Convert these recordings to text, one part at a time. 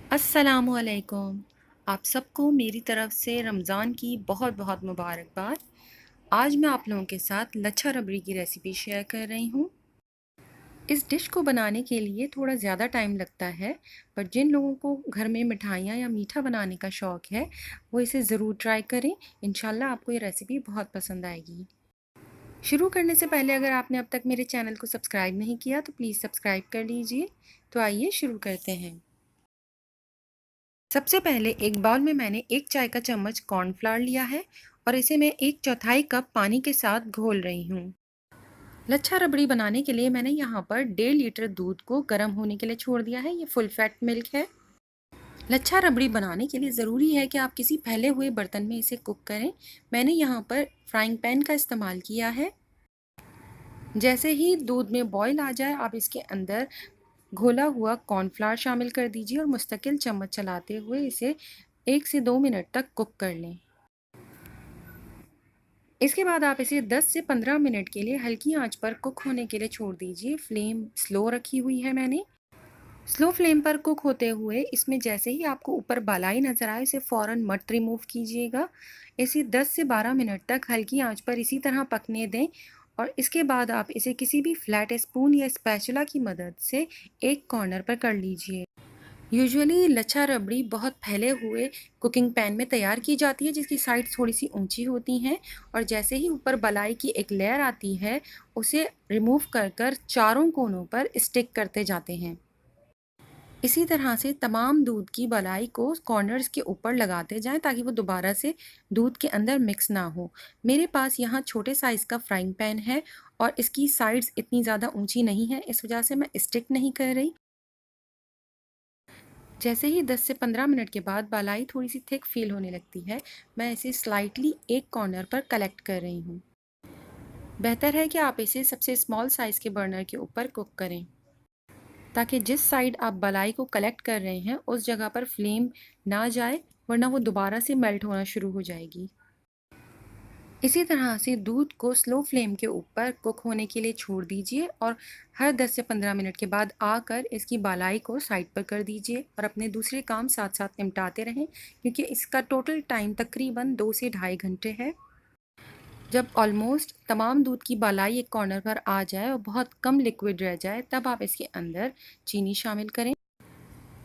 अस्सलामुअलैकुम। आप सबको मेरी तरफ से रमज़ान की बहुत बहुत मुबारकबाद। आज मैं आप लोगों के साथ लच्छा रबड़ी की रेसिपी शेयर कर रही हूँ। इस डिश को बनाने के लिए थोड़ा ज़्यादा टाइम लगता है, पर जिन लोगों को घर में मिठाइयाँ या मीठा बनाने का शौक़ है वो इसे ज़रूर ट्राई करें। इंशाल्लाह आपको ये रेसिपी बहुत पसंद आएगी। शुरू करने से पहले अगर आपने अब तक मेरे चैनल को सब्सक्राइब नहीं किया तो प्लीज़ सब्सक्राइब कर लीजिए। तो आइए शुरू करते हैं। सबसे पहले एक बाउल में मैंने 1 चाय का चम्मच कॉर्नफ्लावर लिया है और इसे मैं 1/4 कप पानी के साथ घोल रही हूँ। लच्छा रबड़ी बनाने के लिए मैंने यहाँ पर 1.5 लीटर दूध को गर्म होने के लिए छोड़ दिया है। ये फुल फैट मिल्क है। लच्छा रबड़ी बनाने के लिए ज़रूरी है कि आप किसी फैले हुए बर्तन में इसे कुक करें। मैंने यहाँ पर फ्राइंग पैन का इस्तेमाल किया है। जैसे ही दूध में बॉयल आ जाए आप इसके अंदर घोला हुआ कॉर्नफ्लावर शामिल कर दीजिए और मुस्तकिल चम्मच चलाते हुए इसे 1 से 2 मिनट तक कुक कर लें। इसके बाद आप इसे 10 से 15 मिनट के लिए हल्की आंच पर कुक होने के लिए छोड़ दीजिए। फ्लेम स्लो रखी हुई है मैंने। स्लो फ्लेम पर कुक होते हुए इसमें जैसे ही आपको ऊपर बालाई नज़र आए इसे फ़ौरन मत रिमूव कीजिएगा। इसे 10 से 12 मिनट तक हल्की आंच पर इसी तरह पकने दें और इसके बाद आप इसे किसी भी फ्लैट स्पून या स्पैचुला की मदद से एक कॉर्नर पर कर लीजिए। यूजुअली लच्छा रबड़ी बहुत फैले हुए कुकिंग पैन में तैयार की जाती है जिसकी साइड थोड़ी सी ऊंची होती हैं और जैसे ही ऊपर बलाई की एक लेयर आती है उसे रिमूव कर कर चारों कोनों पर स्टिक करते जाते हैं। इसी तरह से तमाम दूध की बलाई को कॉर्नर्स के ऊपर लगाते जाएं ताकि वो दोबारा से दूध के अंदर मिक्स ना हो। मेरे पास यहाँ छोटे साइज़ का फ्राइंग पैन है और इसकी साइड्स इतनी ज़्यादा ऊंची नहीं है, इस वजह से मैं स्टिक नहीं कर रही। जैसे ही 10 से 15 मिनट के बाद बालाई थोड़ी सी थिक फील होने लगती है, मैं इसे स्लाइटली एक कॉर्नर पर कलेक्ट कर रही हूँ। बेहतर है कि आप इसे सबसे स्मॉल साइज़ के बर्नर के ऊपर कुक करें ताकि जिस साइड आप बलाई को कलेक्ट कर रहे हैं उस जगह पर फ्लेम ना जाए, वरना वो दोबारा से मेल्ट होना शुरू हो जाएगी। इसी तरह से दूध को स्लो फ्लेम के ऊपर कुक होने के लिए छोड़ दीजिए और हर 10 से 15 मिनट के बाद आकर इसकी बालाई को साइड पर कर दीजिए और अपने दूसरे काम साथ साथ निपटाते रहें क्योंकि इसका टोटल टाइम तकरीबन 2 से ढाई घंटे है। जब ऑलमोस्ट तमाम दूध की बालाई एक कॉर्नर पर आ जाए और बहुत कम लिक्विड रह जाए तब आप इसके अंदर चीनी शामिल करें।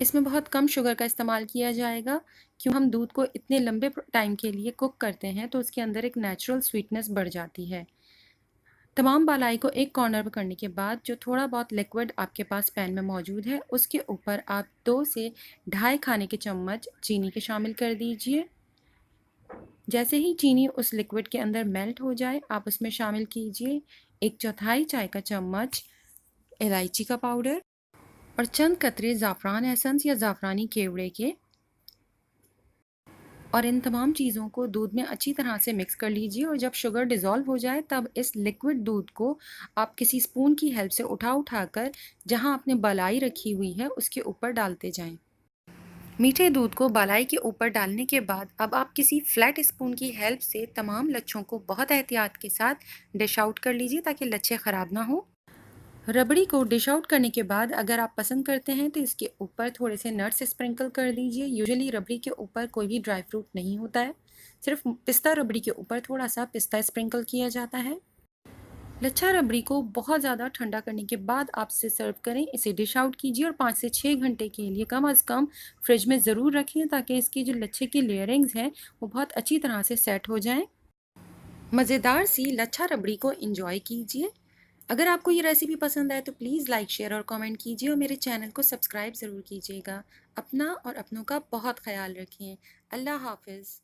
इसमें बहुत कम शुगर का इस्तेमाल किया जाएगा क्यों हम दूध को इतने लंबे टाइम के लिए कुक करते हैं तो उसके अंदर एक नेचुरल स्वीटनेस बढ़ जाती है। तमाम बालाई को एक कॉर्नर पर करने के बाद जो थोड़ा बहुत लिक्विड आपके पास पैन में मौजूद है उसके ऊपर आप 2 से ढाई खाने के चम्मच चीनी के शामिल कर दीजिए। जैसे ही चीनी उस लिक्विड के अंदर मेल्ट हो जाए आप उसमें शामिल कीजिए 1/4 चाय का चम्मच इलायची का पाउडर और चंद कतरे ज़ाफ़रान एसेंस या ज़ाफ़रानी केवड़े के, और इन तमाम चीज़ों को दूध में अच्छी तरह से मिक्स कर लीजिए और जब शुगर डिज़ोल्व हो जाए तब इस लिक्विड दूध को आप किसी स्पून की हेल्प से उठा कर जहां आपने बलाई रखी हुई है उसके ऊपर डालते जाएं। मीठे दूध को बलाई के ऊपर डालने के बाद अब आप किसी फ्लैट स्पून की हेल्प से तमाम लच्छों को बहुत एहतियात के साथ डिश आउट कर लीजिए ताकि लच्छे ख़राब ना हो। रबड़ी को डिश आउट करने के बाद अगर आप पसंद करते हैं तो इसके ऊपर थोड़े से नट्स स्प्रिंकल कर दीजिए। यूजुअली रबड़ी के ऊपर कोई भी ड्राई फ्रूट नहीं होता है, सिर्फ पिस्ता रबड़ी के ऊपर थोड़ा सा पिस्ता स्प्रिंकल किया जाता है। लच्छा रबड़ी को बहुत ज़्यादा ठंडा करने के बाद आप इसे सर्व करें। इसे डिश आउट कीजिए और 5 से 6 घंटे के लिए कम अज़ कम फ्रिज में ज़रूर रखें ताकि इसकी जो लच्छे की लेयरिंग्स हैं वो बहुत अच्छी तरह से सेट हो जाएं। मज़ेदार सी लच्छा रबड़ी को इंजॉय कीजिए। अगर आपको ये रेसिपी पसंद आए तो प्लीज़ लाइक शेयर और कमेंट कीजिए और मेरे चैनल को सब्सक्राइब ज़रूर कीजिएगा। अपना और अपनों का बहुत ख्याल रखें। अल्लाह हाफ़िज़।